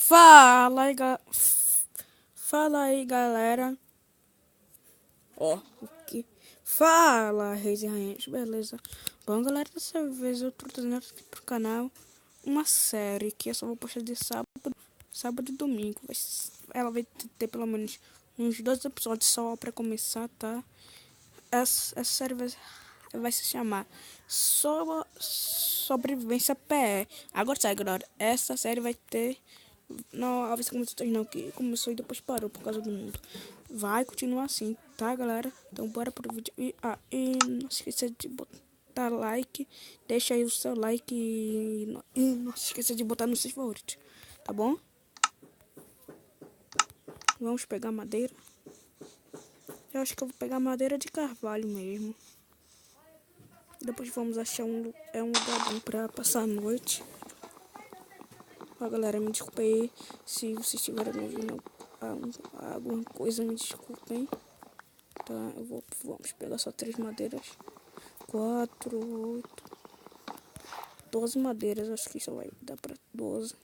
Fala aí, Fala aí, galera. Ó, aqui. Fala, reis e rainhas, beleza? Bom, galera, dessa vez eu tô trazendo aqui pro canal uma série que eu só vou postar de sábado e domingo. Ela vai ter pelo menos uns 2 episódios só pra começar, tá? Essa série vai se chamar Sobrevivência PE. Agora sai, galera. Essa série vai ter. Não, a vez começou não, que começou e depois parou por causa do mundo. Vai continuar assim, tá, galera? Então bora pro vídeo. E não se esqueça de botar like. Deixa aí o seu like e não se esqueça de botar nos seus favoritos, tá bom? Vamos pegar madeira. Eu acho que eu vou pegar madeira de carvalho mesmo. Depois vamos achar um lugar bom pra passar a noite. Ó, galera, me desculpe aí se vocês estiverem me ouvindo alguma coisa, me desculpem. Tá, vamos pegar só 3 madeiras. 4, 8, 12 madeiras, acho que só vai dar pra 12.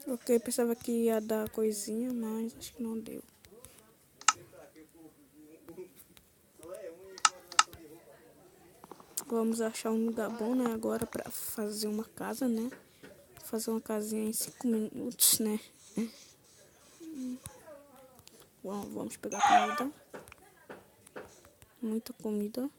Ok, pensava que ia dar coisinha, mas acho que não deu. Vamos achar um lugar bom, né, agora pra fazer uma casa, né? Fazer uma casinha em 5 minutos, né? Bom, vamos pegar comida. Muita comida.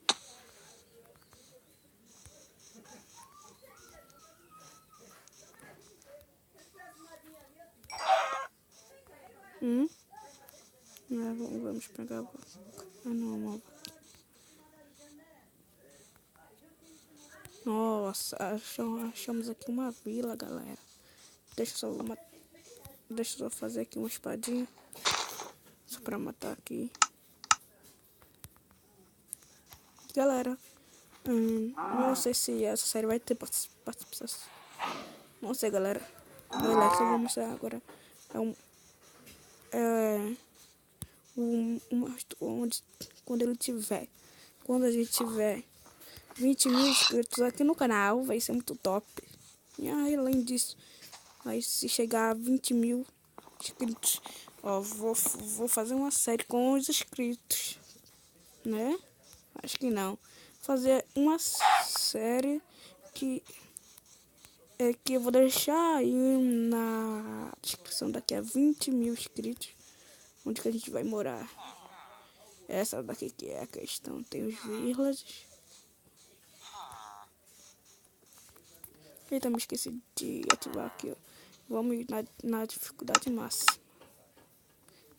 Vamos pegar. Não, amor. Nossa, achamos aqui uma vila, galera. Deixa eu só fazer aqui uma espadinha. Só pra matar aqui. Galera, não sei se essa série vai ter participação. Não sei, galera. Galera, só vou mostrar agora. Quando a gente tiver 20 mil inscritos aqui no canal, vai ser muito top. E aí, além disso, aí se chegar a 20 mil inscritos, ó, vou fazer uma série com os inscritos, né? Acho que não. Fazer uma série que eu vou deixar aí na descrição daqui a 20 mil inscritos, onde que a gente vai morar. Essa daqui que é a questão, tem os villagers. Eita, me esqueci de ativar aqui, ó. Vamos ir na dificuldade máxima.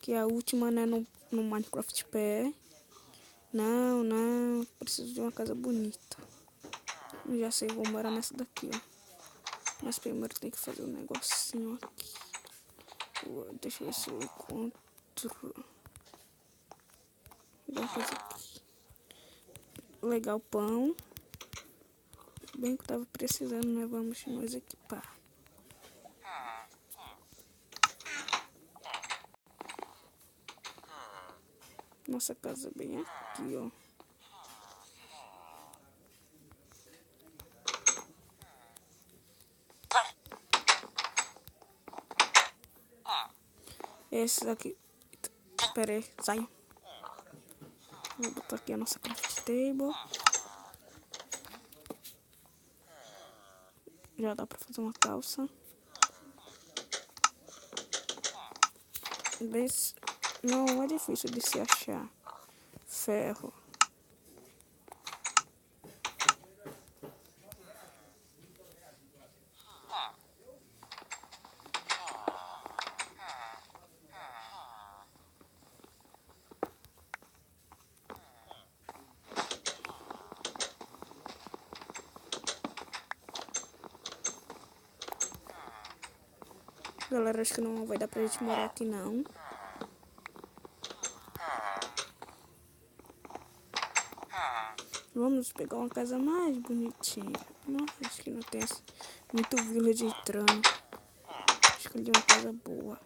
Que é a última, né, no Minecraft PE. Não, preciso de uma casa bonita. Já sei, vou morar nessa daqui, ó. Mas primeiro tem que fazer um negocinho aqui. Deixa eu ver se eu encontro. Vamos fazer aqui. Legal, pão. Bem que eu tava precisando, né? Vamos nos equipar. Nossa casa bem aqui, ó. Esse daqui. Pera aí, sai. Vou botar aqui a nossa craft table. Já dá pra fazer uma calça. Não é difícil de se achar ferro. Galera, acho que não vai dar pra gente morar aqui não. Vamos pegar uma casa mais bonitinha. Nossa, acho que não tem muito village entrando. Escolhi uma casa boa.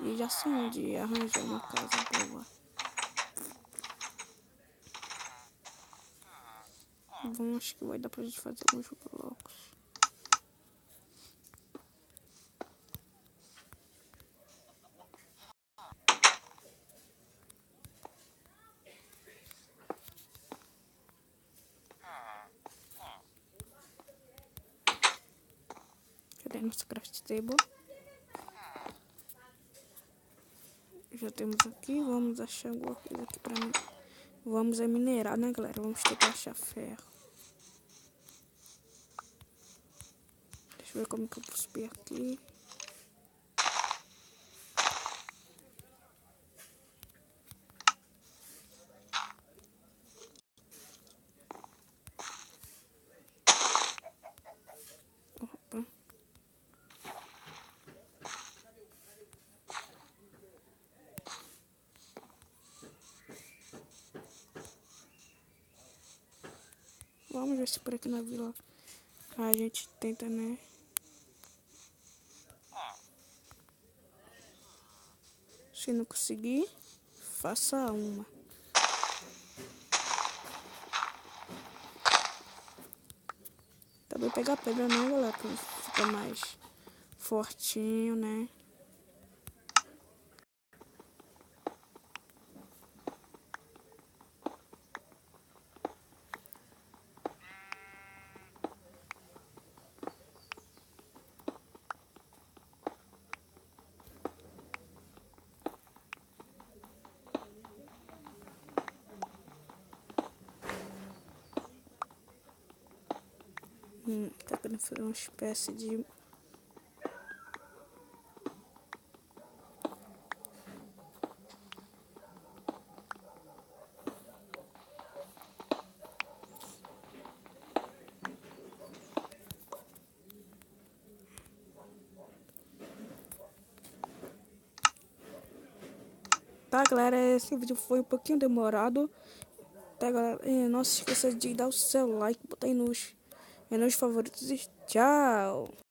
E já sei onde arranjar uma casa boa. Bom, acho que vai dar pra gente fazer alguns blocos. Cadê nosso craft table? Já temos aqui, vamos achar alguma coisa aqui pra mim. Vamos minerar, né, galera? Vamos tentar achar ferro. Deixa eu ver como que eu posso subir aqui. Opa. Vamos ver se por aqui na vila a gente tenta, né? Se não conseguir, faça uma. Também pegar pedra não, galera, pra ficar mais fortinho, né? Tá querendo fazer uma espécie de... Tá, galera, esse vídeo foi um pouquinho demorado. Tá, galera, não se esqueça de dar o seu like, botar aí nos favoritos e tchau!